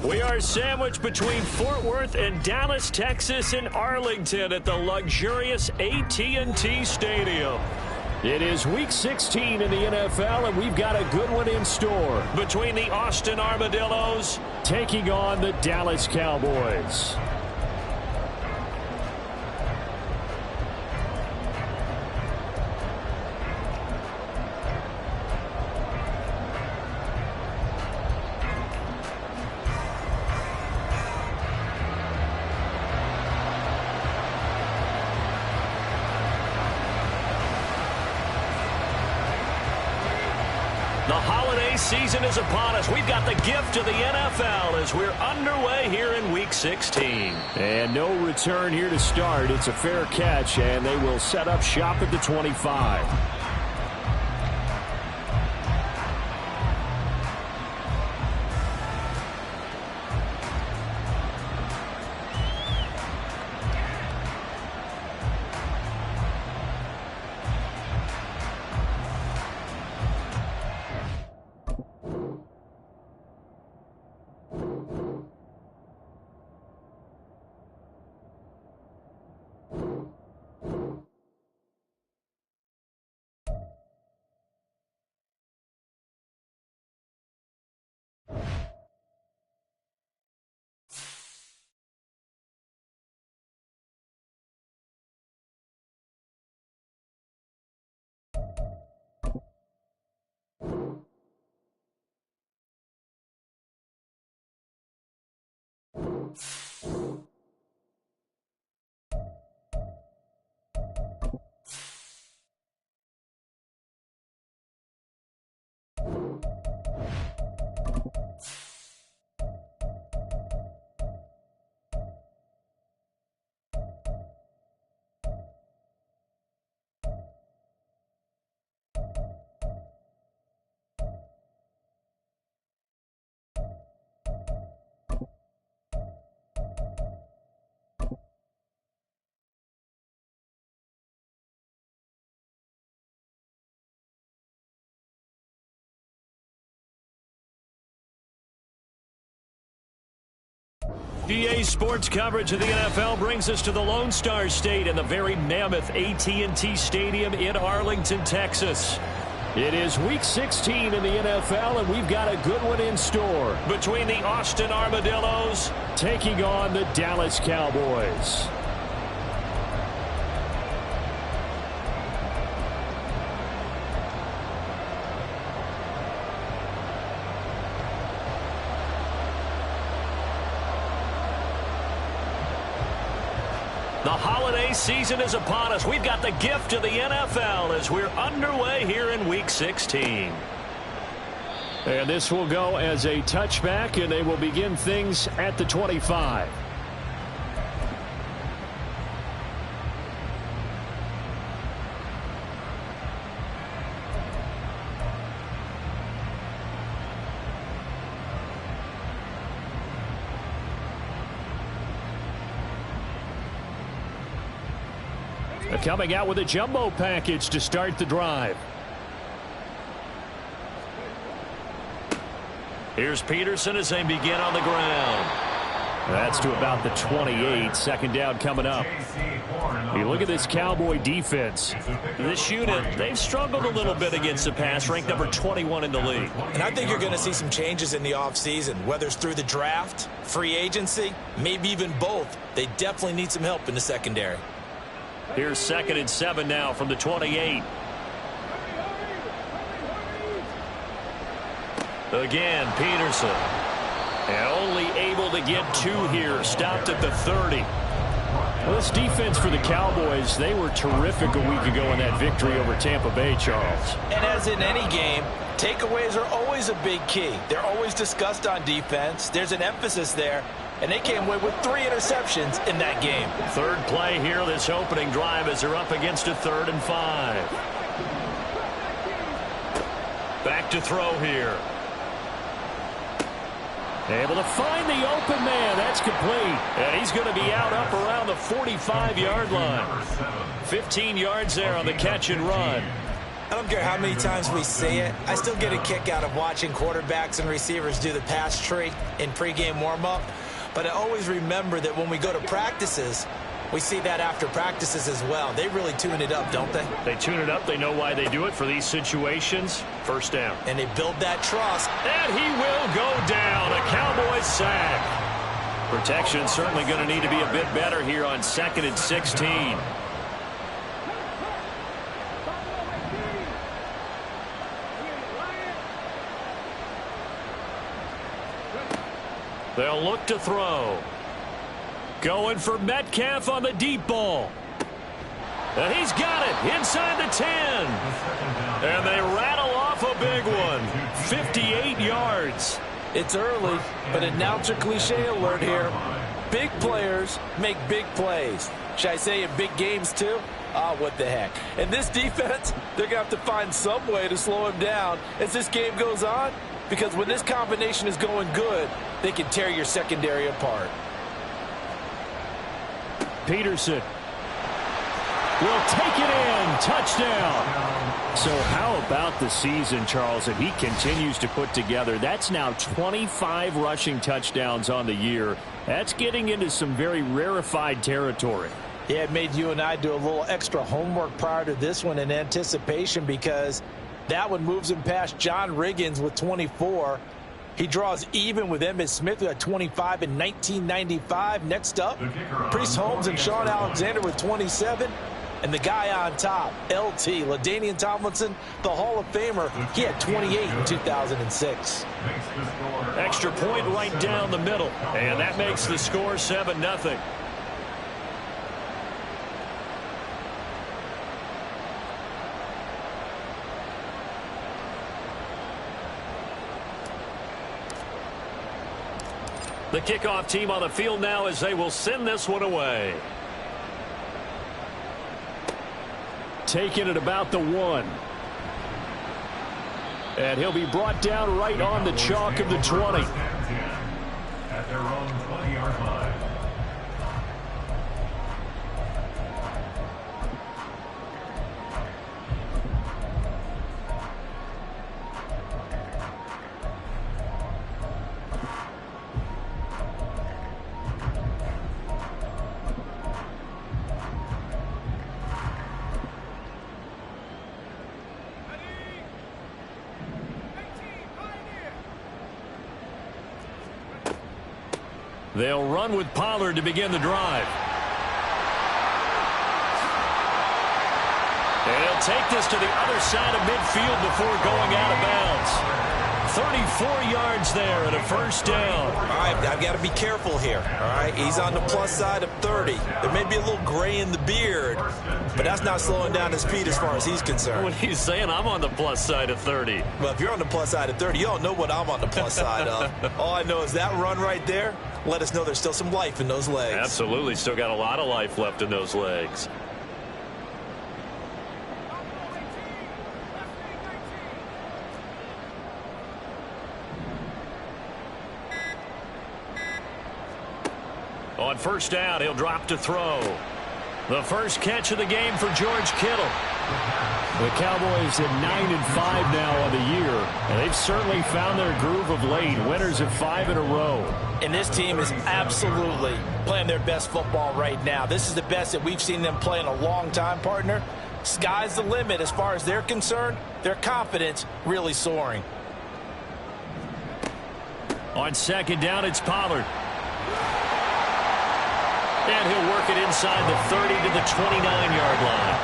We are sandwiched between Fort Worth and Dallas, Texas, and Arlington at the luxurious AT&T Stadium. It is Week 16 in the NFL, and we've got a good one in store. Between the Austin Armadillos taking on the Dallas Cowboys. The holiday season is upon us. We've got the gift of the NFL as we're underway here in Week 16. And no return here to start. It's a fair catch, and they will set up shop at the 25. EA Sports coverage of the NFL brings us to the Lone Star State and the very mammoth AT&T Stadium in Arlington, Texas. It is Week 16 in the NFL, and we've got a good one in store. Between the Austin Armadillos taking on the Dallas Cowboys. The holiday season is upon us. We've got the gift of the NFL as we're underway here in Week 16. And this will go as a touchback, and they will begin things at the 25. Coming out with a jumbo package to start the drive. Here's Peterson as they begin on the ground. That's to about the 28. Second down coming up. You look at this Cowboy defense. This unit, they've struggled a little bit against the pass, ranked number 21 in the league. And I think you're going to see some changes in the offseason, whether it's through the draft, free agency, maybe even both. They definitely need some help in the secondary. Here's 2nd and 7 now from the 28. Again, Peterson. And only able to get 2 here. Stopped at the 30. Well, this defense for the Cowboys, they were terrific a week ago in that victory over Tampa Bay, Charles. And as in any game, takeaways are always a big key. They're always discussed on defense. There's an emphasis there. And they came away with 3 interceptions in that game. Third play here, this opening drive, as they're up against a 3rd and 5. Back to throw here. Able to find the open man. That's complete. And he's going to be out up around the 45-yard line. 15 yards there on the catch and run. I don't care how many times we see it. I still get a kick out of watching quarterbacks and receivers do the pass tree in pregame warm-up. But I always remember that when we go to practices, we see that after practices as well. They really tune it up, don't they? They tune it up. They know why they do it for these situations. First down. And they build that trust. And he will go down. A Cowboys sack. Protection certainly going to need to be a bit better here on 2nd and 16. They'll look to throw. Going for Metcalf on the deep ball. And he's got it inside the 10. And they rattle off a big one. 58 yards. It's early, but announcer cliche alert here. Big players make big plays. Should I say in big games too? What the heck. And this defense, they're going to have to find some way to slow him down as this game goes on. Because when this combination is going good, they can tear your secondary apart. Peterson will take it in. Touchdown. So how about the season, Charles, that he continues to put together? That's now 25 rushing touchdowns on the year. That's getting into some very rarefied territory. Yeah, it made you and I do a little extra homework prior to this one in anticipation, because that one moves him past John Riggins with 24. He draws even with Emmitt Smith, who had 25 in 1995. Next up, Priest Holmes and Sean Alexander with 27. And the guy on top, LT, LaDainian Tomlinson, the Hall of Famer, he had 28 in 2006. Extra point right down the middle. And that makes the score 7-0. The kickoff team on the field now as they will send this one away. Taking it about the 1. And he'll be brought down right on the chalk of the 20. At their own 20-yard line. They'll run with Pollard to begin the drive. And he'll take this to the other side of midfield before going out of bounds. 34 yards there and a first down. All right, I've got to be careful here. All right, he's on the plus side of 30. There may be a little gray in the beard, but that's not slowing down his speed as far as he's concerned. What he's saying, I'm on the plus side of 30. Well, if you're on the plus side of 30, you don't know what I'm on the plus side of. All I know is that run right there let us know there's still some life in those legs. Absolutely, still got a lot of life left in those legs. On first down, he'll drop to throw. The first catch of the game for George Kittle. The Cowboys at 9-5 now on the year, and they've certainly found their groove of late. Winners of 5 in a row. And this team is absolutely playing their best football right now. This is the best that we've seen them play in a long time, partner. Sky's the limit as far as they're concerned. Their confidence really soaring. On second down, it's Pollard. And he'll work it inside the 30 to the 29-yard line.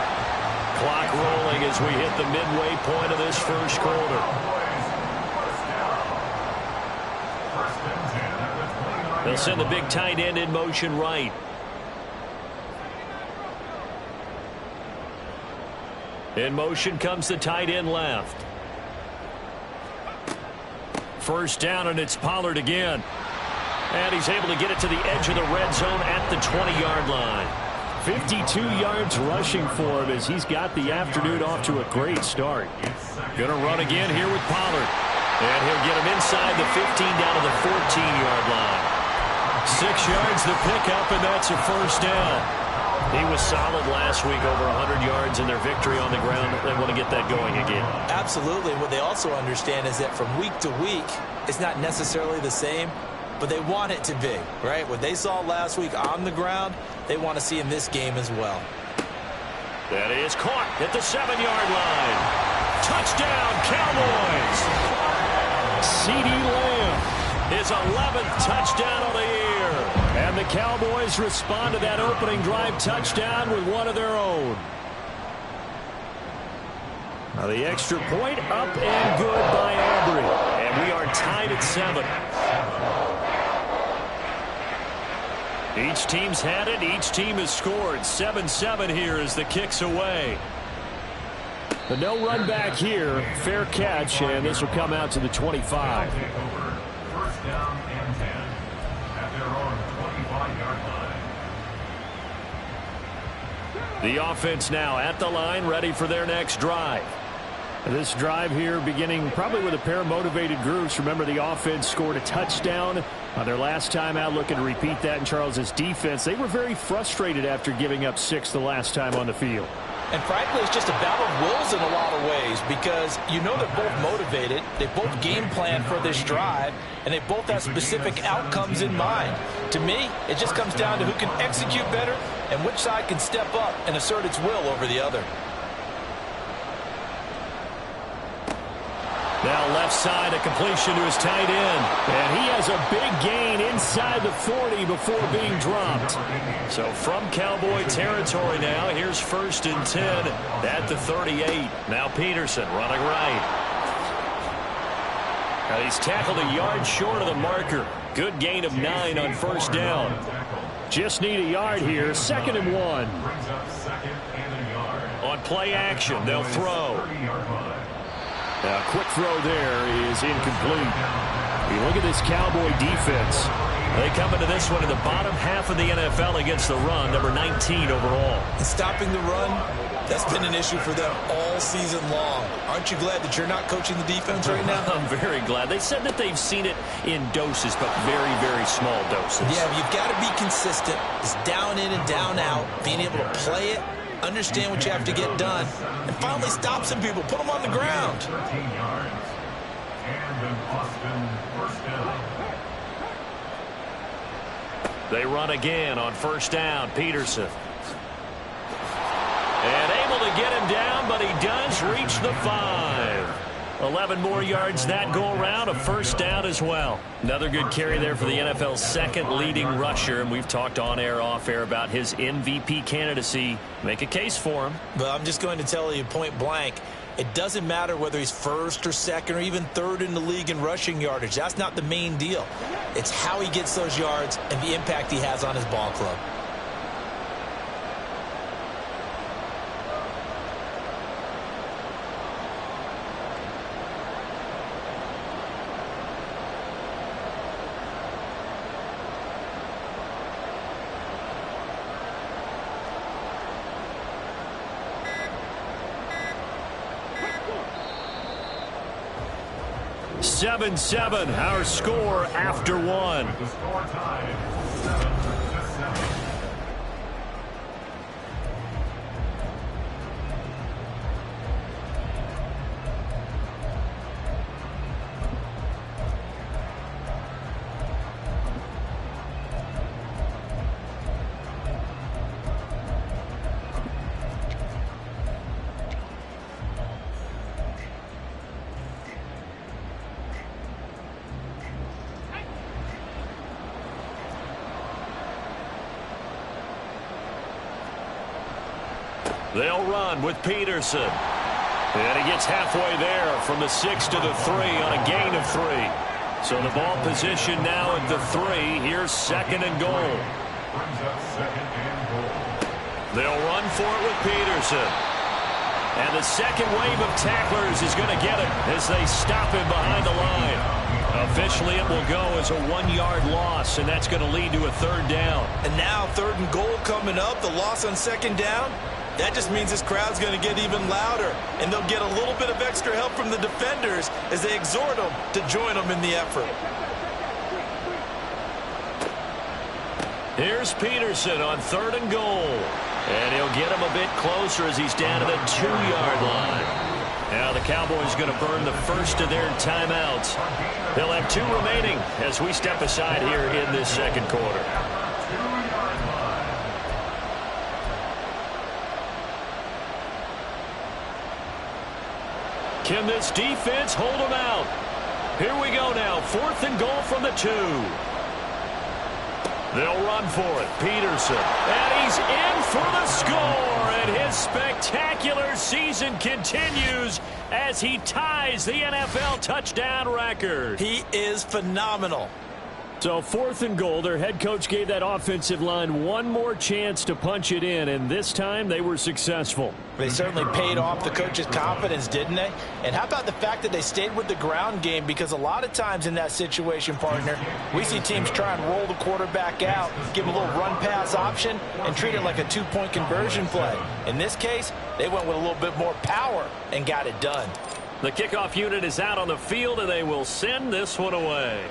Clock rolling as we hit the midway point of this first quarter. They'll send the big tight end in motion right. In motion comes the tight end left. First down, and it's Pollard again. And he's able to get it to the edge of the red zone at the 20-yard line. 52 yards rushing for him as he's got the afternoon off to a great start. Going to run again here with Pollard. And he'll get him inside the 15 down to the 14-yard line. 6 yards the pickup, and that's a first down. He was solid last week, over 100 yards in their victory on the ground. They want to get that going again. Absolutely. What they also understand is that from week to week, it's not necessarily the same, but they want it to be, right? What they saw last week on the ground, they want to see in this game as well. That is caught at the 7-yard line. Touchdown, Cowboys! CeeDee Lamb, his 11th touchdown of the year. And the Cowboys respond to that opening drive touchdown with one of their own. Now the extra point up and good by Aubrey. And we are tied at 7. Each team's had it. Each team has scored. 7-7 here as the kick's away. The no run back here. Fair catch, and this will come out to the 25. First down and 10 at their own 25-yard line. The offense now at the line, ready for their next drive. This drive here beginning probably with a pair of motivated groups. Remember, the offense scored a touchdown on their last time out, looking to repeat that in Charles's defense. They were very frustrated after giving up 6 the last time on the field. And frankly, it's just a battle of wills in a lot of ways because you know they're both motivated. They both game plan for this drive, and they both have specific outcomes in mind. To me, it just comes down to who can execute better and which side can step up and assert its will over the other. Now left side, a completion to his tight end. And he has a big gain inside the 40 before being dropped. So from Cowboy territory now, here's 1st and 10 at the 38. Now Peterson running right. Now he's tackled a yard short of the marker. Good gain of 9 on 1st down. Just need a yard here, 2nd and 1. On play action, they'll throw. Now, quick throw there is incomplete. You look at this Cowboy defense. They come into this one in the bottom half of the NFL against the run, number 19 overall. And stopping the run, that's been an issue for them all season long. Aren't you glad that you're not coaching the defense right now? I'm very glad. They said that they've seen it in doses, but very, very small doses. Yeah, you've got to be consistent. It's down in and down out, being able to play it, understand what you have to get done, and finally stop some people, put them on the ground. 13 yards. And Austin, first down. They run again on 1st down. Peterson. And able to get him down, but he does reach the 5. 11 more yards that go around, a 1st down as well. Another good carry there for the NFL's 2nd leading rusher, and we've talked on air, off air about his MVP candidacy. Make a case for him. But I'm just going to tell you point blank, it doesn't matter whether he's 1st or 2nd or even 3rd in the league in rushing yardage. That's not the main deal. It's how he gets those yards and the impact he has on his ball club. Seven, our score after 1. The score tied 7-7. They'll run with Peterson. And he gets halfway there from the 6 to the 3 on a gain of 3. So the ball position now at the 3. Here's 2nd and goal. Brings up 2nd and goal. They'll run for it with Peterson. And the second wave of tacklers is going to get him as they stop him behind the line. Officially, it will go as a 1-yard loss, and that's going to lead to a 3rd down. And now 3rd and goal coming up, the loss on 2nd down. That just means this crowd's going to get even louder, and they'll get a little bit of extra help from the defenders as they exhort them to join them in the effort. Here's Peterson on 3rd and goal. And he'll get him a bit closer as he's down to the 2-yard line. Now the Cowboys going to burn the first of their timeouts. They'll have 2 remaining as we step aside here in this second quarter. Can this defense hold them out? Here we go now. 4th and goal from the 2. They'll run for it. Peterson. And he's in for the score. And his spectacular season continues as he ties the NFL touchdown record. He is phenomenal. So 4th and goal, their head coach gave that offensive line one more chance to punch it in, and this time they were successful. They certainly paid off the coach's confidence, didn't they? And how about the fact that they stayed with the ground game? Because a lot of times in that situation, partner, we see teams try and roll the quarterback out, give him a little run-pass option, and treat it like a 2-point conversion play. In this case, they went with a little bit more power and got it done. The kickoff unit is out on the field, and they will send this one away.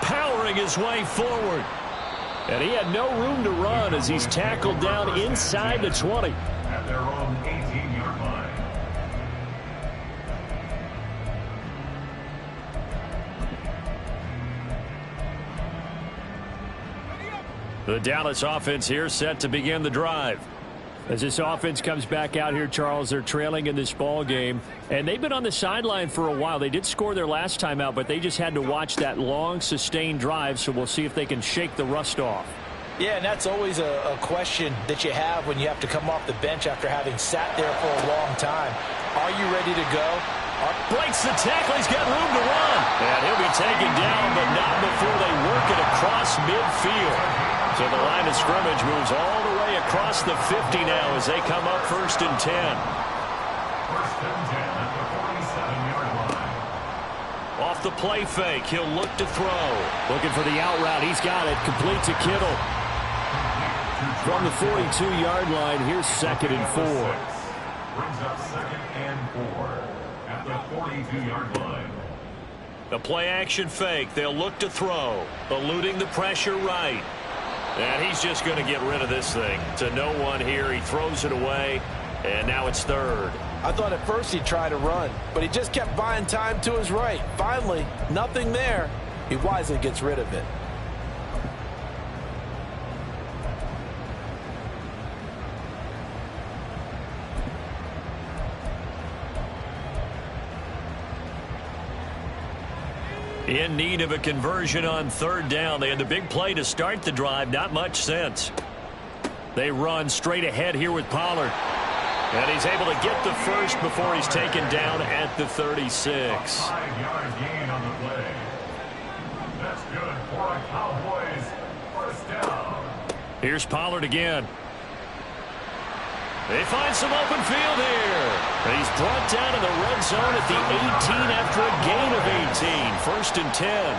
Powering his way forward. And he had no room to run as he's tackled down inside the 20. At their own 18-yard line. The Dallas offense here set to begin the drive. As this offense comes back out here, Charles, they're trailing in this ball game, and they've been on the sideline for a while. They did score their last time out, but they just had to watch that long, sustained drive, so we'll see if they can shake the rust off. Yeah, and that's always a question that you have when you have to come off the bench after having sat there for a long time. Are you ready to go? Breaks the tackle. He's got room to run. And he'll be taken down, but not before they work it across midfield. So the line of scrimmage moves all the way across the 50 now as they come up 1st and 10. 1st and 10 at the 47-yard line. Off the play fake, he'll look to throw. Looking for the out route. He's got it. Complete to Kittle. From the 42-yard line, here's 2nd and 4. Brings up 2nd and 4 at the 42-yard line. The play action fake. They'll look to throw. Eluding the pressure right. And he's just going to get rid of this thing. To no one here. He throws it away, and now it's 3rd. I thought at first he'd try to run, but he just kept buying time to his right. Finally, nothing there. He wisely gets rid of it. In need of a conversion on 3rd down. They had the big play to start the drive. Not much sense. They run straight ahead here with Pollard. And he's able to get the first before he's taken down at the 36. 5-yard gain on the play. That's good for a Cowboys 1st down. Here's Pollard again. They find some open field here. And he's brought down in the red zone at the 18 after a gain of 18. 1st and 10.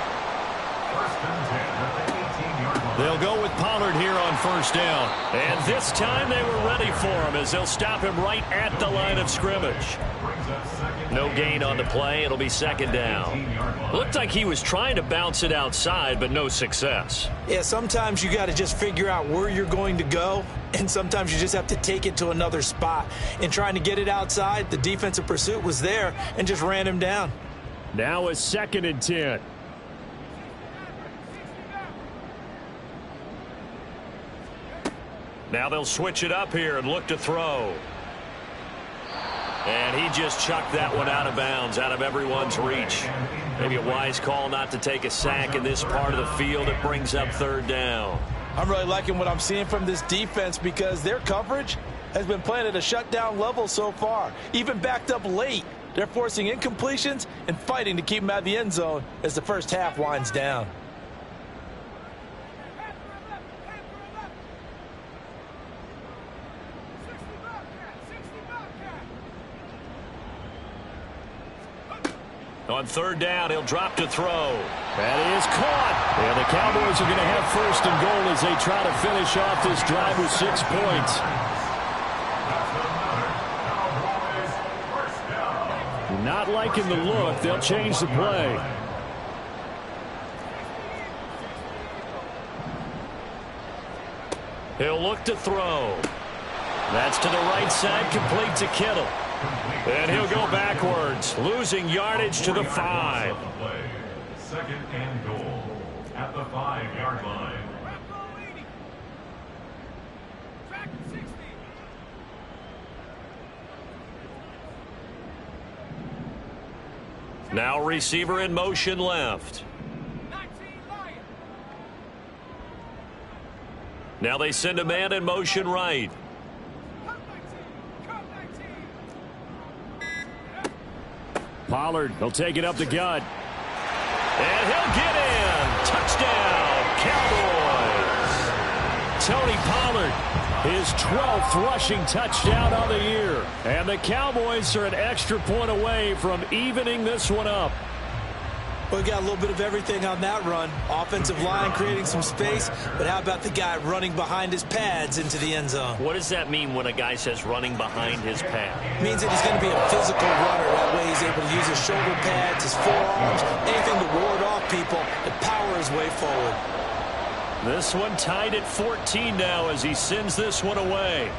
1st and 10 at the 18-yard line. They'll go with Pollard here on 1st down. And this time they were ready for him as they'll stop him right at the line of scrimmage. No gain on the play. It'll be 2nd down. Looked like he was trying to bounce it outside, but no success. Yeah, sometimes you got to just figure out where you're going to go, and sometimes you just have to take it to another spot. In trying to get it outside, the defensive pursuit was there and just ran him down. Now a 2nd and 10. Now they'll switch it up here and look to throw. And he just chucked that one out of bounds, out of everyone's reach. Maybe a wise call not to take a sack in this part of the field. It brings up 3rd down. I'm really liking what I'm seeing from this defense because their coverage has been playing at a shutdown level so far. Even backed up late, they're forcing incompletions and fighting to keep them out of the end zone as the first half winds down. On 3rd down, he'll drop to throw. That is caught. And the Cowboys are going to have 1st and goal as they try to finish off this drive with 6 points. Not liking the look. They'll change the play. He'll look to throw. That's to the right side, complete to Kittle. And he'll go backwards, losing yardage to the 5. Second and goal at the 5-yard line. Now receiver in motion left. Now they send a man in motion right. Pollard, he'll take it up the gut. And he'll get in. Touchdown, Cowboys. Tony Pollard, his 12th rushing touchdown of the year. And the Cowboys are an extra point away from evening this one up. Well, we got a little bit of everything on that run. Offensive line creating some space, but how about the guy running behind his pads into the end zone? What does that mean when a guy says running behind his pad? It means that he's going to be a physical runner. That way he's able to use his shoulder pads, his forearms, anything to ward off people and power his way forward. This one tied at 14 now as he sends this one away.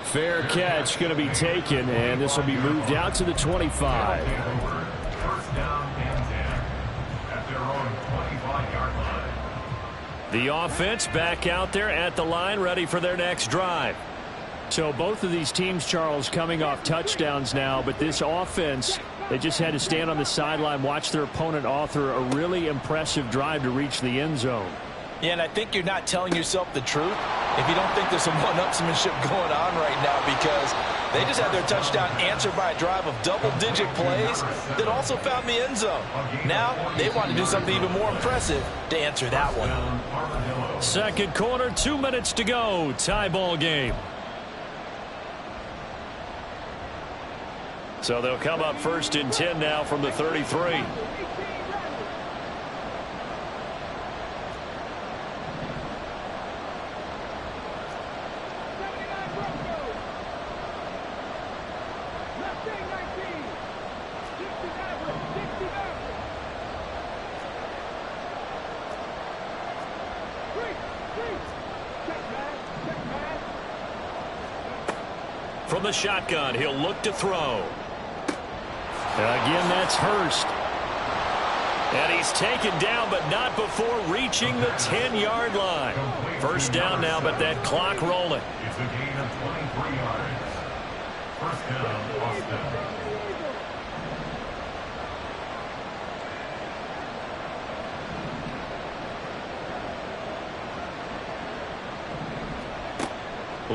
Fair catch going to be taken, and this will be moved out to the 25. First down and 10 at their own 25-yard line. The offense back out there at the line, ready for their next drive. So both of these teams, Charles, coming off touchdowns now, but this offense, they just had to stand on the sideline, watch their opponent author a really impressive drive to reach the end zone. Yeah, and I think you're not telling yourself the truth if you don't think there's some one-upsmanship going on right now, because they just had their touchdown answered by a drive of double-digit plays that also found the end zone. Now they want to do something even more impressive to answer that one. Second quarter, 2 minutes to go. Tie ball game. So they'll come up first and 10 now from the 33. From the shotgun, he'll look to throw. Again, that's Hurst. And he's taken down, but not before reaching the 10-yard line. First down now, but that clock rolling. It's a gain of 23 yards. First down, Austin.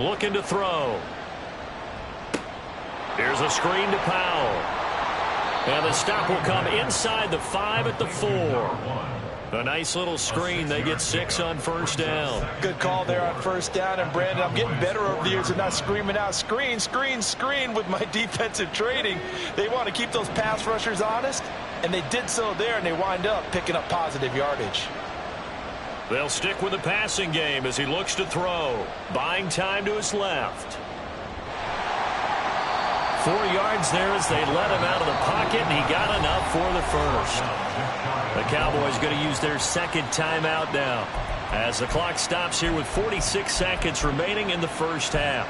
Looking to throw. Here's a screen to Powell. And the stop will come inside the 5 at the 4. A nice little screen. They get 6 on first down. Good call there on first down. And, Brandon, I'm getting better over the years of not screaming out, screen, screen, screen with my defensive training. They want to keep those pass rushers honest, and they did so there, and they wind up picking up positive yardage. They'll stick with the passing game as he looks to throw. Buying time to his left. 4 yards there as they let him out of the pocket, and he got enough for the first. The Cowboys going to use their second timeout now as the clock stops here with 46 seconds remaining in the first half.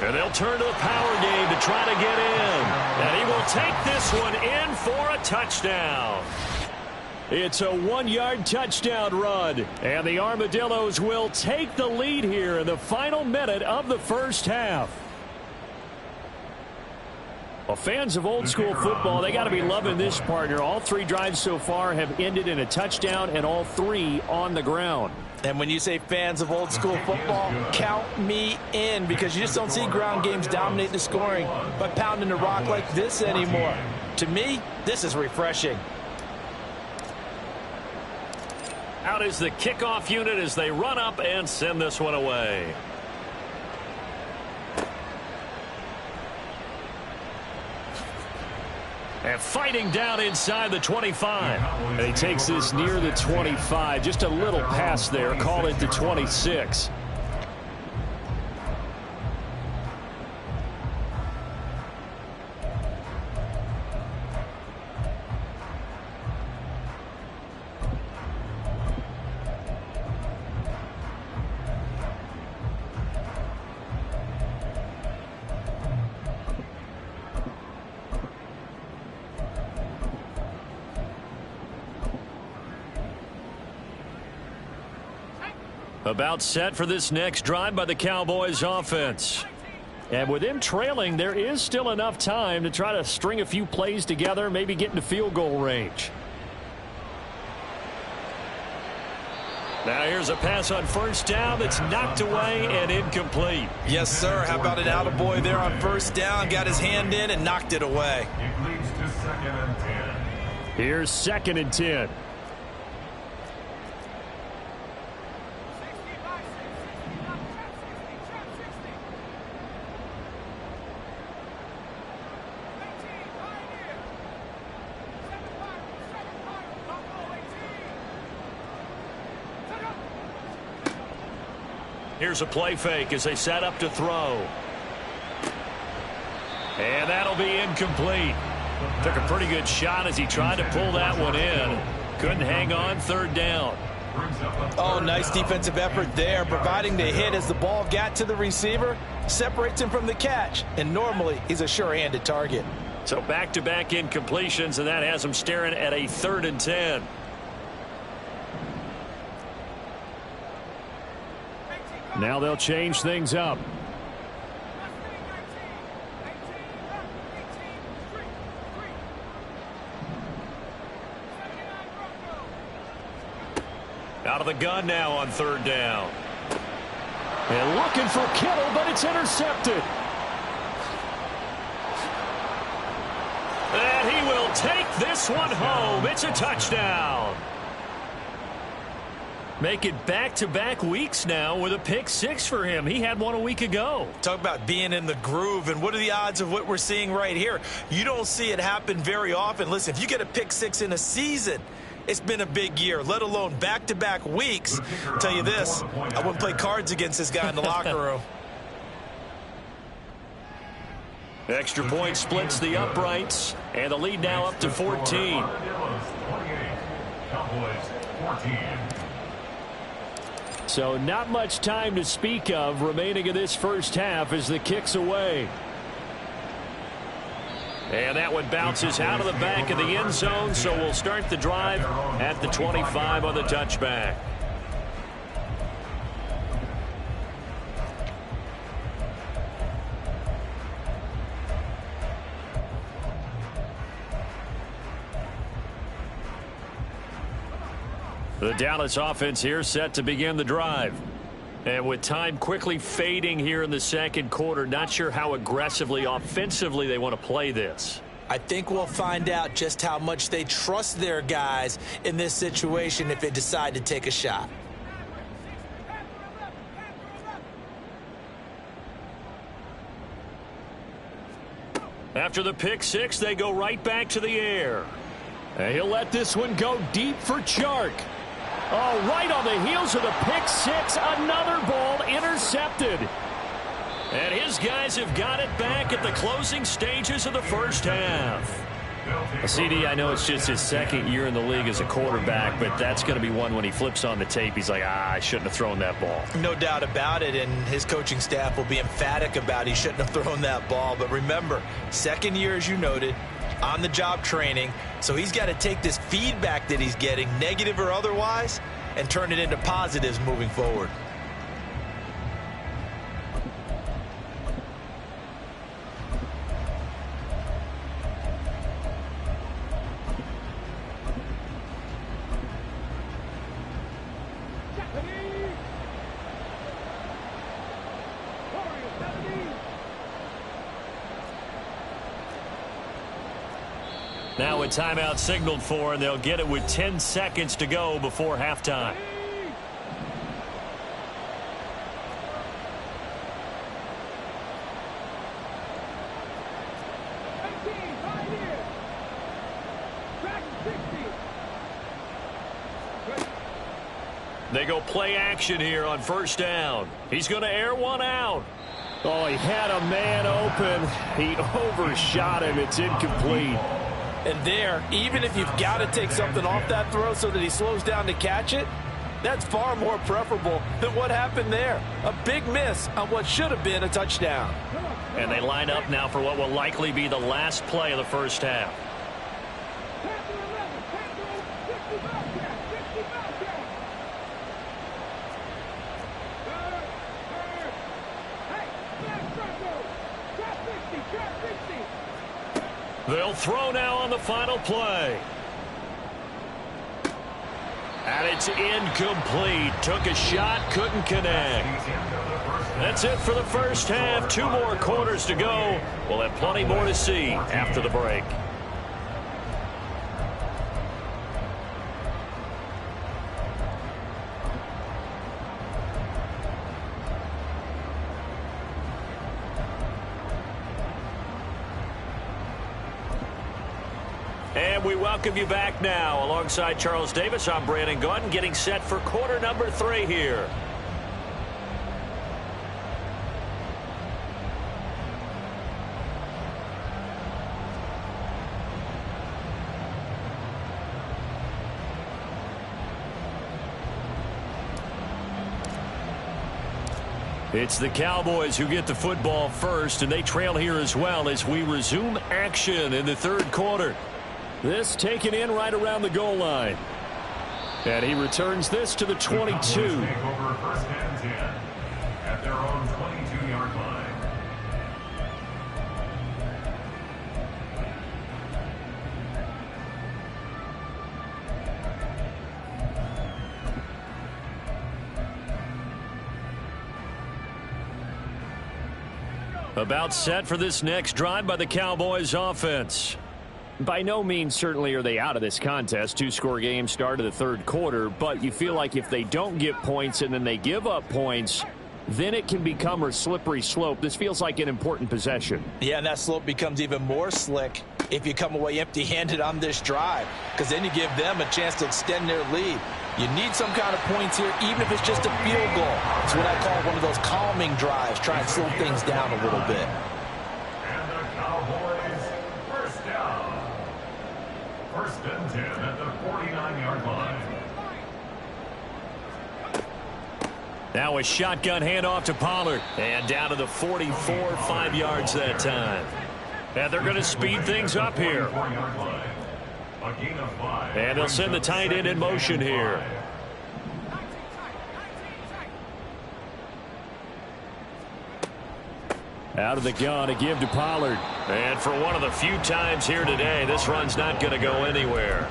And they'll turn to the power game to try to get in. And he will take this one in for a touchdown. It's a 1-yard touchdown run. And the Armadillos will take the lead here in the final minute of the first half. Well, fans of old school football, they got to be loving this, partner. All 3 drives so far have ended in a touchdown, and all 3 on the ground. And when you say fans of old school football, count me in, because you just don't see ground games dominate the scoring by pounding the rock like this anymore. To me, this is refreshing. Out is the kickoff unit as they run up and send this one away. And fighting down inside the 25. And he takes this near the 25. Just a little pass there. Call it the 26. About set for this next drive by the Cowboys offense. And with them trailing, there is still enough time to try to string a few plays together, maybe get into field goal range. Now here's a pass on first down that's knocked away and incomplete. Yes, sir. How about an attaboy there on first down? Got his hand in and knocked it away. It leads to 2nd and 10. Here's 2nd and 10. Here's a play fake as they set up to throw. And that'll be incomplete. Took a pretty good shot as he tried to pull that one in. Couldn't hang on, 3rd down. Oh, nice defensive effort there, providing the hit as the ball got to the receiver, separates him from the catch, and normally he's a sure-handed target. So back-to-back incompletions, and that has him staring at a 3rd and 10. Now they'll change things up. Out of the gun now on 3rd down. And looking for Kittle, but it's intercepted. And he will take this one home. It's a touchdown. Make it back-to-back weeks now with a pick 6 for him. He had one a week ago. Talk about being in the groove, and what are the odds of what we're seeing right here? You don't see it happen very often. Listen, if you get a pick 6 in a season, it's been a big year, let alone back-to-back weeks. I'll tell you this, I wouldn't play cards against this guy in the locker room. Extra point splits the uprights, and the lead now up to 14. 28. Cowboys 14. So not much time to speak of remaining in this first half as the kick's away. And that one bounces out of the back of the end zone, so we'll start the drive at the 25 on the touchback. The Dallas offense here set to begin the drive. And with time quickly fading here in the second quarter, not sure how aggressively, offensively they want to play this. I think we'll find out just how much they trust their guys in this situation if they decide to take a shot. After the pick 6, they go right back to the air. And he'll let this one go deep for Chark. Oh, right on the heels of the pick 6, another ball intercepted. And his guys have got it back at the closing stages of the first half. CD, I know it's just his 2nd year in the league as a quarterback, but that's going to be one when he flips on the tape, he's like, I shouldn't have thrown that ball. No doubt about it, and his coaching staff will be emphatic about he shouldn't have thrown that ball. But remember, 2nd year, as you noted, on-the-job training, so he's got to take this feedback that he's getting, negative or otherwise, and turn it into positives moving forward. Now a timeout signaled for, and they'll get it with 10 seconds to go before halftime. They go play action here on first down. He's going to air one out. Oh, he had a man open. He overshot him. It's incomplete. And there, even if you've got to take something off that throw so that he slows down to catch it, that's far more preferable than what happened there. A big miss on what should have been a touchdown. And they line up now for what will likely be the last play of the first half. They'll throw now on the final play. And it's incomplete. Took a shot, couldn't connect. That's it for the first half. 2 more quarters to go. We'll have plenty more to see after the break. And we welcome you back now. Alongside Charles Davis, I'm Brandon Gaudin, getting set for quarter number 3 here. It's the Cowboys who get the football first, and they trail here as well as we resume action in the 3rd quarter. This taken in right around the goal line. And he returns this to the 22. Take over 1st and 10 at their own 22-yard line. About set for this next drive by the Cowboys offense. By no means certainly are they out of this contest. 2-score game start of the 3rd quarter, but you feel like if they don't get points and then they give up points, then it can become a slippery slope. This feels like an important possession. Yeah, and that slope becomes even more slick if you come away empty-handed on this drive, because then you give them a chance to extend their lead. You need some kind of points here, even if it's just a field goal. It's what I call one of those calming drives. Try and slow things down a little bit. And the Cowboys, 1st down. 1st and 10 at the 49-yard line. Now a shotgun handoff to Pollard. And down to the 44, 5 yards that time. And they're going to speed things up here. And they'll send the tight end in motion here. Out of the gun to give to Pollard. And for one of the few times here today, this run's not going to go anywhere.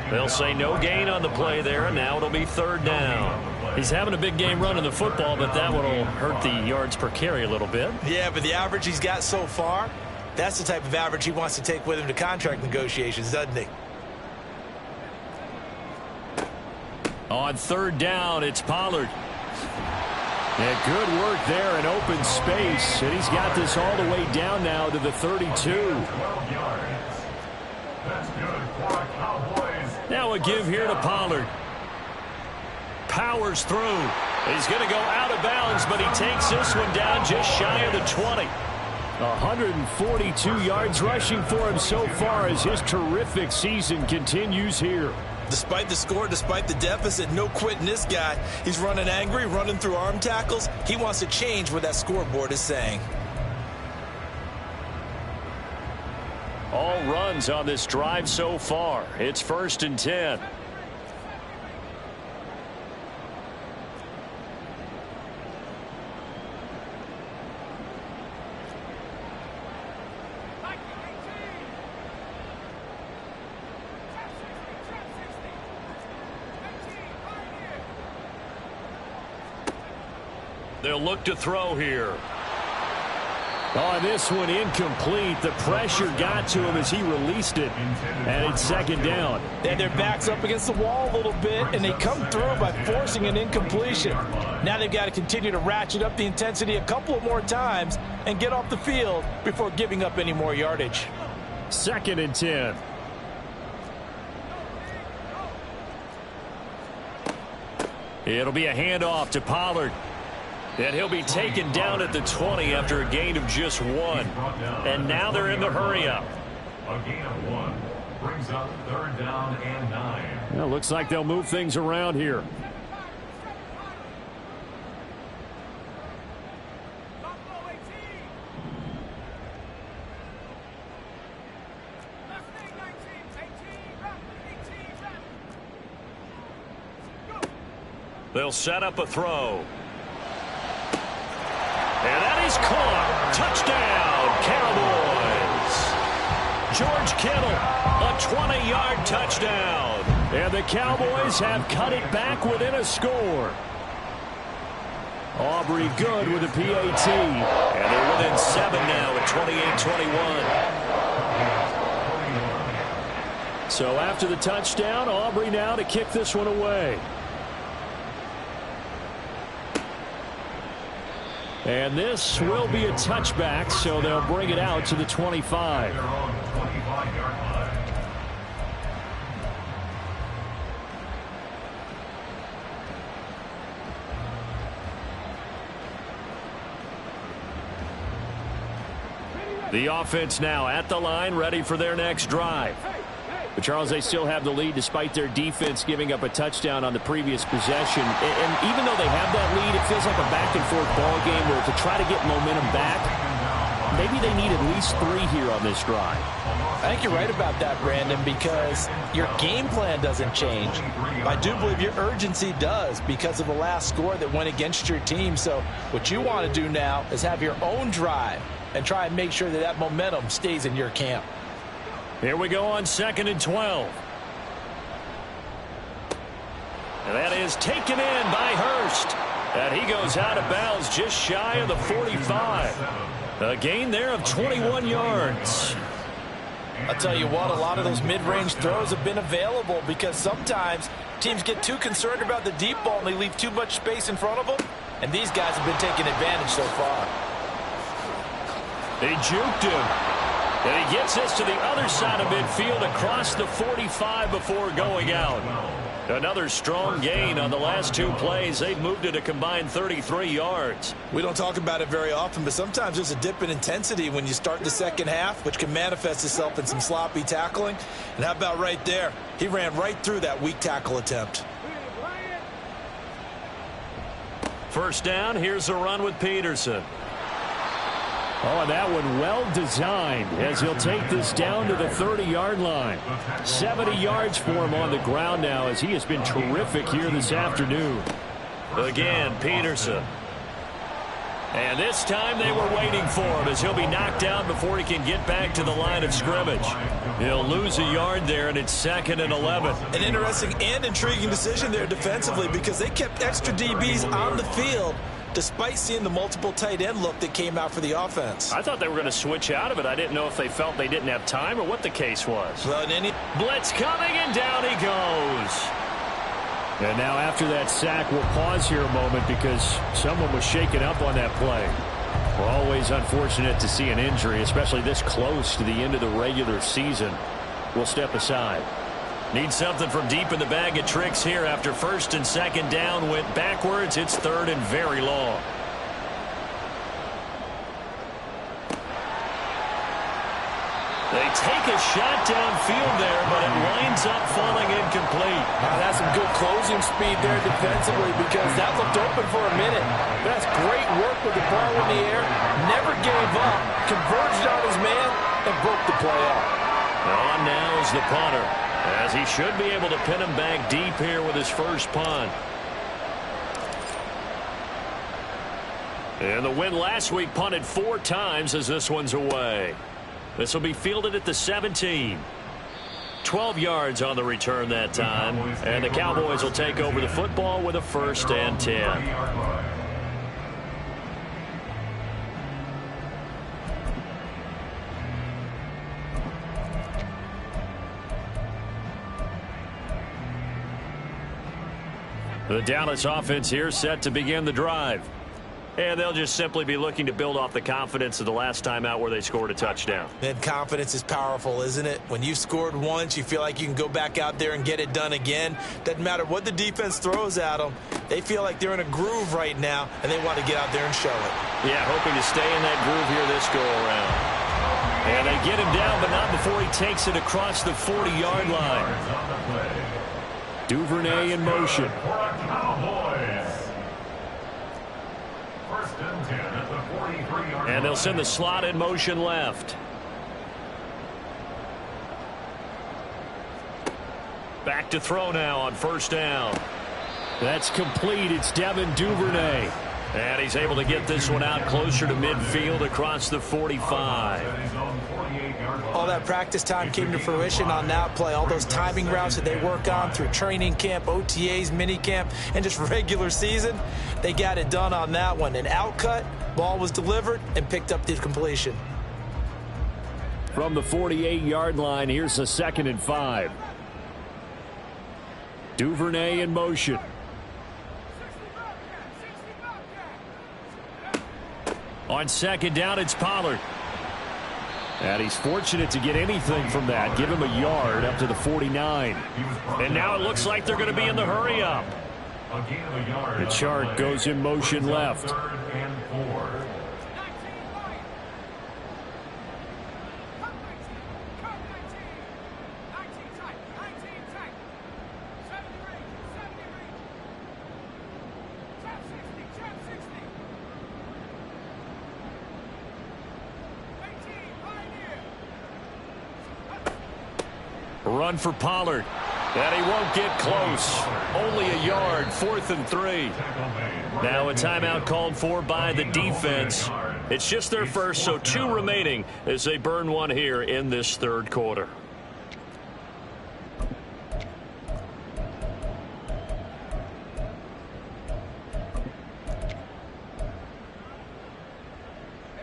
They'll say no gain on the play there, and now it'll be 3rd down. He's having a big game running the football, but that one will hurt the yards per carry a little bit. Yeah, but the average he's got so far, that's the type of average he wants to take with him to contract negotiations, doesn't he? On 3rd down, it's Pollard. Yeah, good work there in open space, and he's got this all the way down now to the 32. 12 yards. That's good for a Cowboys. Now a give here to Pollard. Powers through. He's going to go out of bounds, but he takes this one down just shy of the 20. 142 yards rushing for him so far as his terrific season continues here. Despite the score, despite the deficit, no quitting this guy. He's running angry, running through arm tackles. He wants to change what that scoreboard is saying. All runs on this drive so far. It's 1st and 10. They'll look to throw here. Oh, this one incomplete. The pressure got to him as he released it. And it's 2nd down. And their backs up against the wall a little bit, and they come through by forcing an incompletion. Now they've got to continue to ratchet up the intensity a couple of more times and get off the field before giving up any more yardage. 2nd and 10. It'll be a handoff to Pollard. And he'll be taken down at the 20 after a gain of just 1. And now they're in the hurry-up. A gain of 1 brings up 3rd down and 9. Well, looks like they'll move things around here. They'll set up a throw. And that is caught. Touchdown, Cowboys. Kittle. A 20-yard touchdown. And the Cowboys have cut it back within a score. Aubrey good with a PAT. And they're within 7 now at 28-21. So after the touchdown, Aubrey now to kick this one away. And this will be a touchback, so they'll bring it out to the 25. The offense now at the line, ready for their next drive. But Charles, they still have the lead despite their defense giving up a touchdown on the previous possession. And even though they have that lead, it feels like a back-and-forth ball game where to try to get momentum back, maybe they need at least 3 here on this drive. I think you're right about that, Brandon, because your game plan doesn't change. I do believe your urgency does because of the last score that went against your team. So what you want to do now is have your own drive and try and make sure that that momentum stays in your camp. Here we go on 2nd and 12. And that is taken in by Hurst. And he goes out of bounds just shy of the 45. A gain there of 21 yards. I'll tell you what, a lot of those mid-range throws have been available because sometimes teams get too concerned about the deep ball and they leave too much space in front of them. And these guys have been taking advantage so far. They juked him. And he gets this to the other side of midfield across the 45 before going out. Another strong gain on the last 2 plays. They've moved it a combined 33 yards. We don't talk about it very often, but sometimes there's a dip in intensity when you start the second half, which can manifest itself in some sloppy tackling. And how about right there? He ran right through that weak tackle attempt. First down, here's a run with Peterson. Oh, and that one well designed as he'll take this down to the 30-yard line. 70 yards for him on the ground now as he has been terrific here this afternoon. Again, Peterson. And this time they were waiting for him as he'll be knocked down before he can get back to the line of scrimmage. He'll lose a yard there, and it's 2nd and 11. An interesting and intriguing decision there defensively because they kept extra DBs on the field despite seeing the multiple tight end look that came out for the offense. I thought they were going to switch out of it. I didn't know if they felt they didn't have time or what the case was. Well, blitz coming, and down he goes. And now after that sack, we'll pause here a moment because someone was shaken up on that play. We're always unfortunate to see an injury, especially this close to the end of the regular season. We'll step aside. Need something from deep in the bag of tricks here after 1st and 2nd down went backwards. It's 3rd and very long. They take a shot downfield there, but it winds up falling incomplete. That's some good closing speed there defensively because that looked open for a minute. That's great work with the ball in the air. Never gave up. Converged on his man and broke the play up. On now is the punter, as he should be able to pin him back deep here with his first punt. And the win last week punted 4 times as this one's away. This will be fielded at the 17. 12 yards on the return that time. And the Cowboys will take over the football with a 1st and 10. The Dallas offense here set to begin the drive. And they'll just simply be looking to build off the confidence of the last time out where they scored a touchdown. And confidence is powerful, isn't it? When you've scored once, you feel like you can go back out there and get it done again. Doesn't matter what the defense throws at them. They feel like they're in a groove right now, and they want to get out there and show it. Yeah, hoping to stay in that groove here this go-around. And they get him down, but not before he takes it across the 40-yard line. Duvernay in motion. And they'll send the slot in motion left. Back to throw now on 1st down. That's complete. It's Devin Duvernay. And he's able to get this one out closer to midfield across the 45. All that practice time came to fruition on that play. All those timing routes that they work on through training camp, OTAs, mini camp, and just regular season, they got it done on that one. An outcut, ball was delivered, and picked up the completion. From the 48-yard line, here's a 2nd and 5. Duvernay in motion. On 2nd down, it's Pollard. And he's fortunate to get anything from that. Give him a yard up to the 49. And now it looks like they're going to be in the hurry up. The chart goes in motion left. Run for Pollard. And he won't get close. Only a yard, 4th and 3. Now a timeout called for by the defense. It's just their first, so 2 remaining as they burn one here in this 3rd quarter.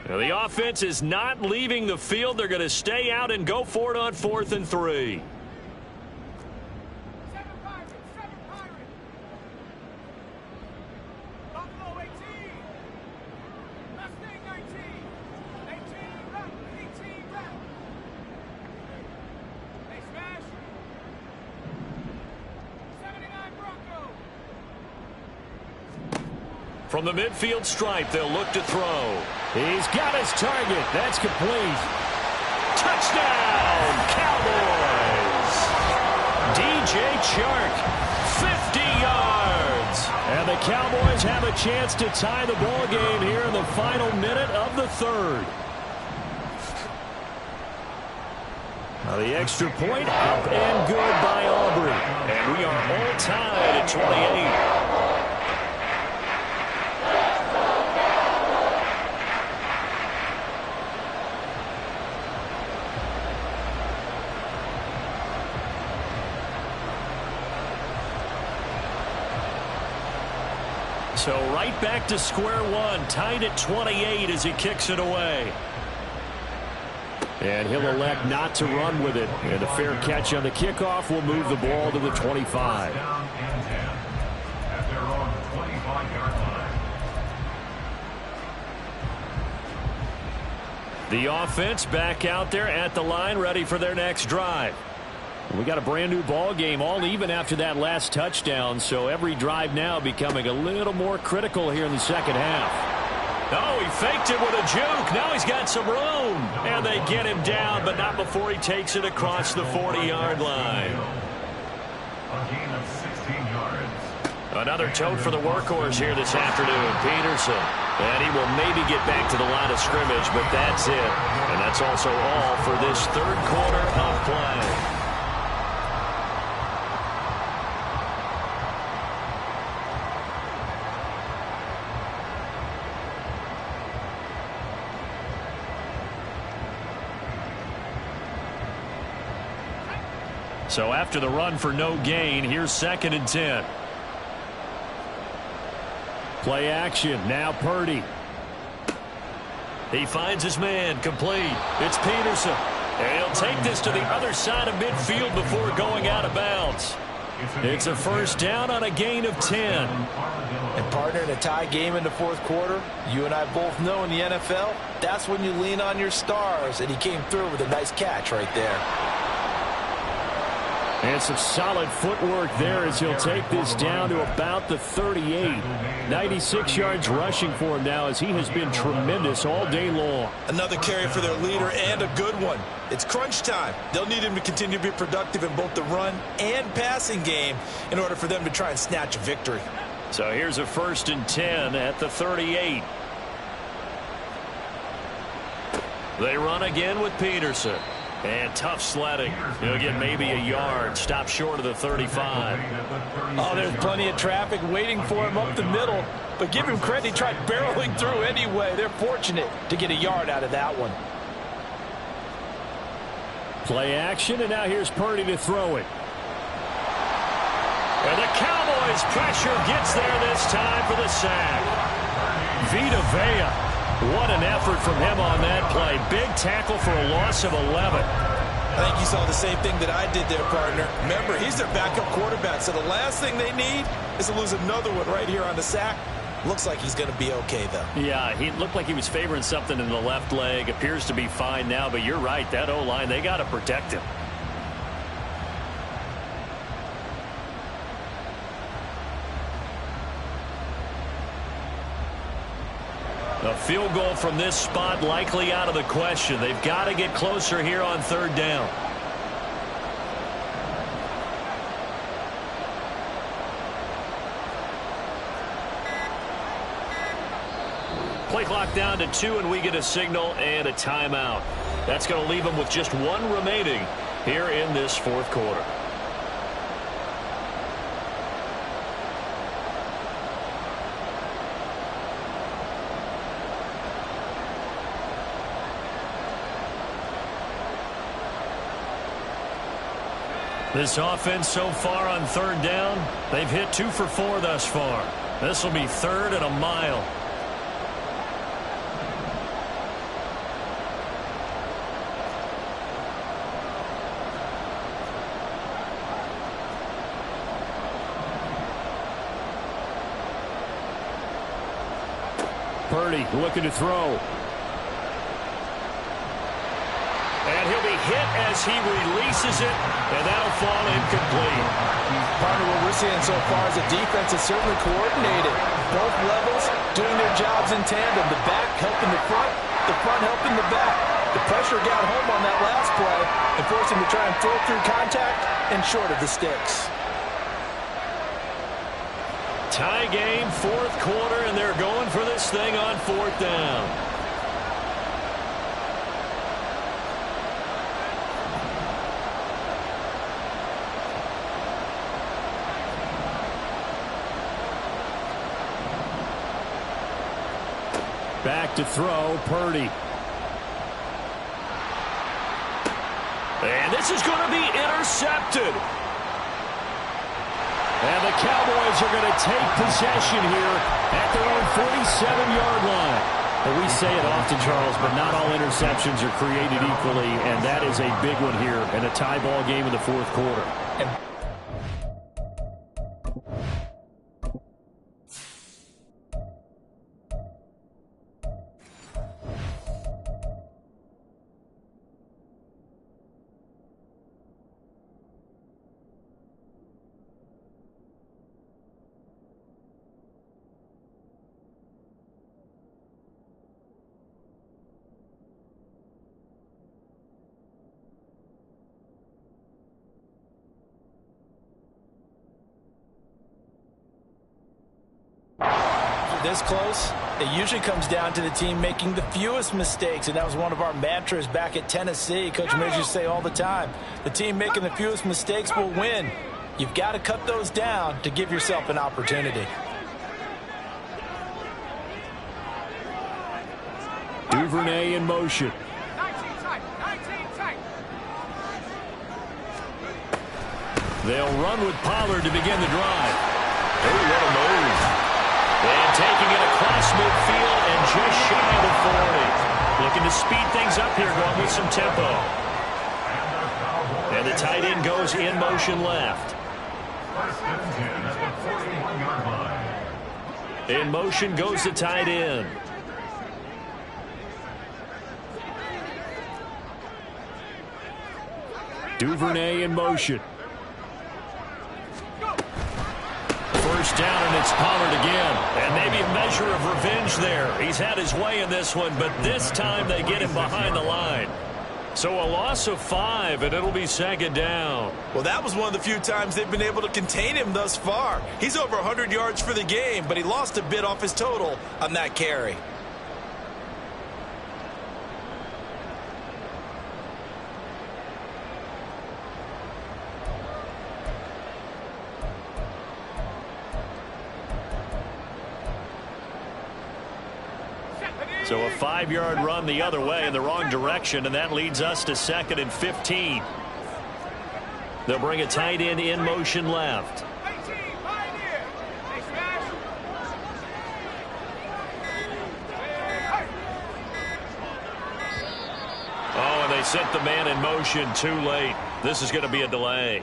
Now the offense is not leaving the field. They're going to stay out and go for it on 4th and 3. From the midfield stripe, they'll look to throw. He's got his target. That's complete. Touchdown, Cowboys! DJ Chark, 50 yards. And the Cowboys have a chance to tie the ball game here in the final minute of the 3rd. Now the extra point up and good by Aubrey. And we are all tied at 28. So right back to square one, tied at 28 as he kicks it away. And he'll elect not to run with it. And a fair catch on the kickoff will move the ball to the 25. Down and 10 at their own 25-yard line. The offense back out there at the line, ready for their next drive. We got a brand new ball game, all even after that last touchdown, so every drive now becoming a little more critical here in the 2nd half. Oh, he faked it with a juke. Now he's got some room. And they get him down, but not before he takes it across the 40-yard line. A gain of 16 yards. Another tote for the workhorse here this afternoon, Peterson. And he will maybe get back to the line of scrimmage, but that's it. And that's also all for this 3rd quarter of play. So after the run for no gain, here's 2nd and 10. Play action. Now Purdy. He finds his man, complete. It's Peterson. And he'll take this to the other side of midfield before going out of bounds. It's a 1st down on a gain of 10. And partner, in a tie game in the 4th quarter, you and I both know in the NFL, that's when you lean on your stars. And he came through with a nice catch right there. And some solid footwork there as he'll take this down to about the 38. 96 yards rushing for him now as he has been tremendous all day long. Another carry for their leader and a good one. It's crunch time. They'll need him to continue to be productive in both the run and passing game in order for them to try and snatch a victory. So here's a 1st and 10 at the 38. They run again with Peterson. And tough sledding. He'll get maybe a yard. Stop short of the 35. Oh, there's plenty of traffic waiting for him up the middle. But give him credit, he tried barreling through anyway. They're fortunate to get a yard out of that one. Play action, and now here's Purdy to throw it. And the Cowboys pressure gets there this time for the sack. Vita Vea, what an effort from him on that play. Big tackle for a loss of 11. I think you saw the same thing that I did there, partner. Remember, he's their backup quarterback, so the last thing they need is to lose another one right here on the sack. Looks like he's going to be okay, though. Yeah, he looked like he was favoring something in the left leg. Appears to be fine now, but you're right. That O-line, they got to protect him. A field goal from this spot likely out of the question. They've got to get closer here on third down. Play clock down to 2, and we get a signal and a timeout. That's going to leave them with just 1 remaining here in this fourth quarter. This offense so far on third down, they've hit 2 for 4 thus far. This will be third and a mile. Purdy looking to throw. And he'll be hit as he releases it, and that'll fall incomplete. Partner, what we're seeing so far is the defense is certainly coordinated. Both levels doing their jobs in tandem. The back helping the front helping the back. The pressure got home on that last play and forced him to try and throw through contact and short of the sticks. Tie game, fourth quarter, and they're going for this thing on fourth down. Back to throw, Purdy. And this is going to be intercepted. And the Cowboys are going to take possession here at their own 47-yard line. And we say it often, Charles, but not all interceptions are created equally, and that is a big one here in a tie ball game in the fourth quarter. This close, it usually comes down to the team making the fewest mistakes, and that was one of our mantras back at Tennessee. Coach Midge used to say all the time, the team making the fewest mistakes will win. You've got to cut those down to give yourself an opportunity. Duvernay in motion. They'll run with Pollard to begin the drive. Oh, what a move. And taking it across midfield and just shy of the 40. Looking to speed things up here, going with some tempo. And the tight end goes in motion left. First and 10 at the 41-yard line. In motion goes the tight end. Duvernay in motion. First down, and it's Pollard again. And maybe a measure of revenge there. He's had his way in this one, but this time they get him behind the line. So a loss of 5, and it'll be second down. Well, that was one of the few times they've been able to contain him thus far. He's over 100 yards for the game, but he lost a bit off his total on that carry. So a 5-yard run the other way in the wrong direction, and that leads us to 2nd and 15. They'll bring a tight end in motion left. Oh, and they sent the man in motion too late. This is going to be a delay.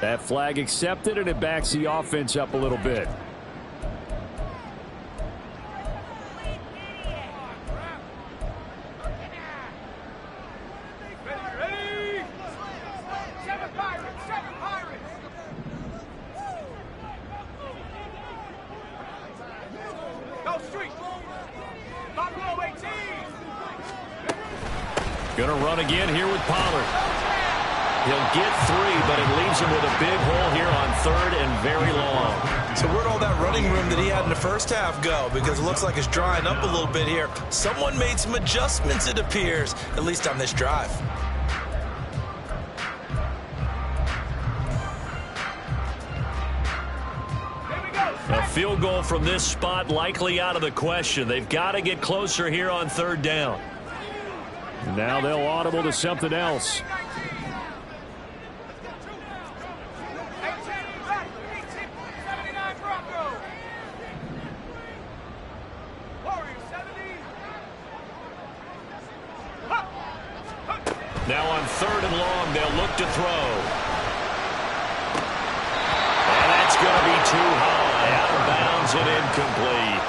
That flag accepted, and it backs the offense up a little bit. Going to run again here with Pollard. He'll get 3, but it leaves him with a big hole here on 3rd and very long. So where'd all that running room that he had in the first half go? Because it looks like it's drying up a little bit here. Someone made some adjustments, it appears, at least on this drive. A field goal from this spot likely out of the question. They've got to get closer here on 3rd down. Now they'll audible to something else. Now on 3rd and long, they'll look to throw. And that's going to be too high, out of bounds and incomplete.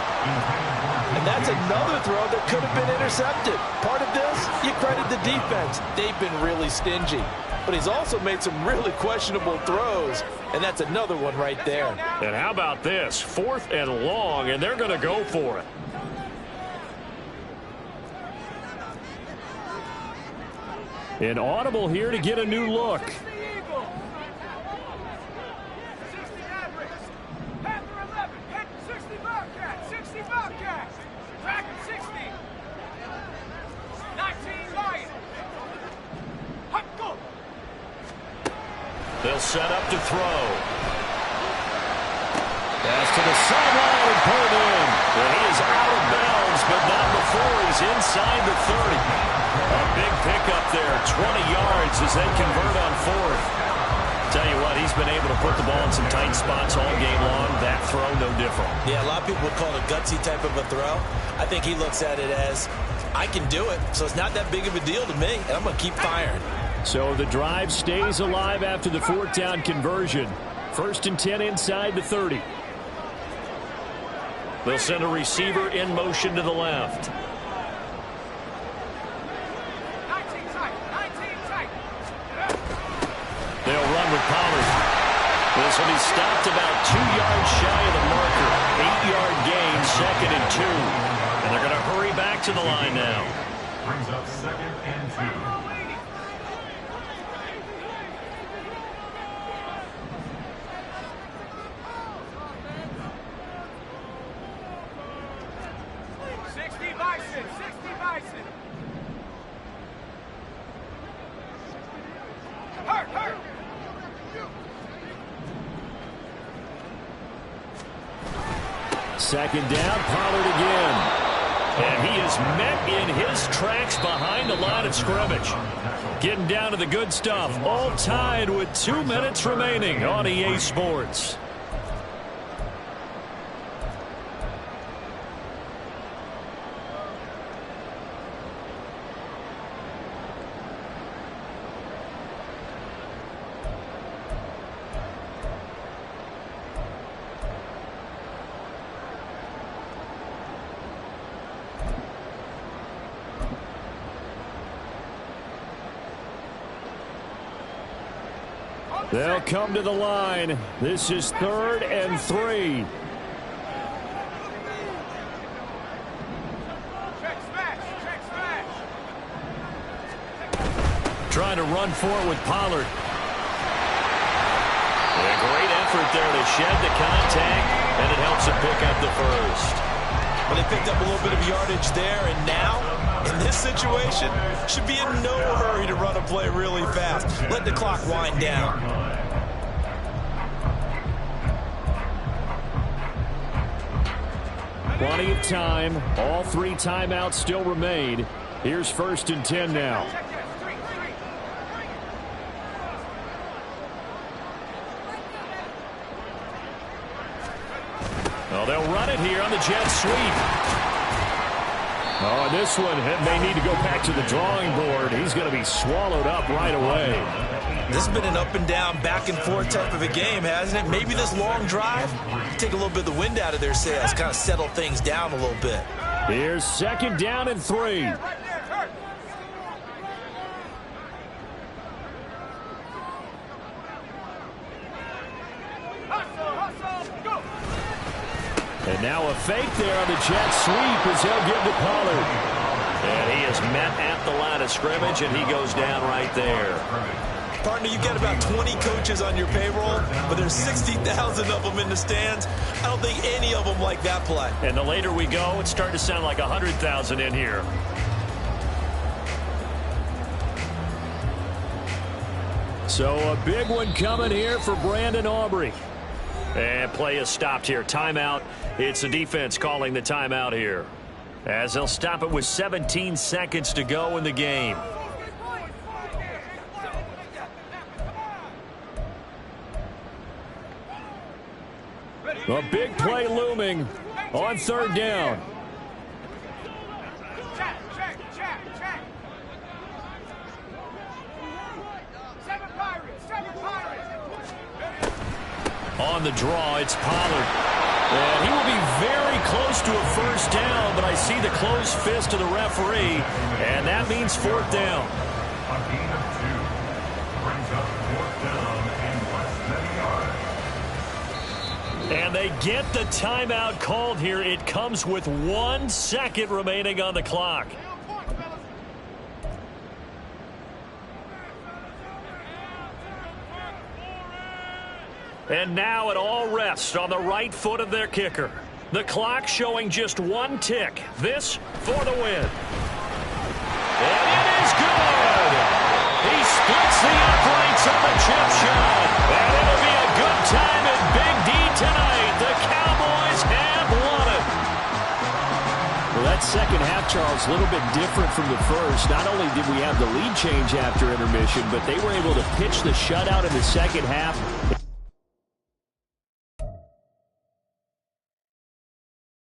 And that's another throw that could have been intercepted. Part of this, you credit the defense. They've been really stingy. But he's also made some really questionable throws, and that's another one right there. And how about this? 4th and long, and they're going to go for it. An audible here to get a new look. They'll set up to throw. Pass to the sideline and pulled in. And he is out of bounds, but not before he's inside the 30. A big pickup there, 20 yards as they convert on 4th. Tell you what, he's been able to put the ball in some tight spots all game long. That throw, no different. Yeah, a lot of people would call it a gutsy type of a throw. I think he looks at it as, I can do it, so it's not that big of a deal to me, and I'm going to keep firing. So the drive stays alive after the 4th down conversion. 1st and 10 inside the 30. They'll send a receiver in motion to the left. They'll run with Pollard. This will be stopped about 2 yards shy of the marker. 8-yard gain, 2nd and 2. And they're going to hurry back to the line now. Brings up 2nd and 2. Second down, Pollard again. And he is met in his tracks behind the line of scrimmage. Getting down to the good stuff. All tied with 2 minutes remaining on EA Sports. They'll come to the line. This is 3rd and 3. Trying to run for it with Pollard. A great effort there to shed the contact, and it helps him pick up the first. Well, they picked up a little bit of yardage there, and now, in this situation, should be in no hurry to run a play really fast. Let the clock wind down. Plenty of time. All 3 timeouts still remain. Here's 1st and 10 now. Well, they'll run it here on the jet sweep. Oh, this one may need to go back to the drawing board. He's going to be swallowed up right away. This has been an up and down, back and forth type of a game, hasn't it? Maybe this long drive, take a little bit of the wind out of their sails, kind of settle things down a little bit. Here's 2nd down and 3. And now a fake there on the jet sweep as he'll give to Pollard. And he is met at the line of scrimmage, and he goes down right there. Partner, you get about 20 coaches on your payroll, but there's 60,000 of them in the stands. I don't think any of them like that play. And the later we go, it's starting to sound like 100,000 in here. So a big one coming here for Brandon Aubrey. And play is stopped here. Timeout. It's the defense calling the timeout here, as they'll stop it with 17 seconds to go in the game. A big play looming on 3rd down. On the draw, it's Pollard. And he will be very close to a 1st down, but I see the closed fist of the referee, and that means 4th down. A gain of 2 brings up 4th down and less than a yard. And they get the timeout called here. It comes with 1 second remaining on the clock. And now it all rests on the right foot of their kicker. The clock showing just 1 tick. This for the win. And it is good. He splits the uprights on the chip shot. And it'll be a good time at Big D tonight. The Cowboys have won it. Well, that second half, Charles, a little bit different from the first. Not only did we have the lead change after intermission, but they were able to pitch the shutout in the second half.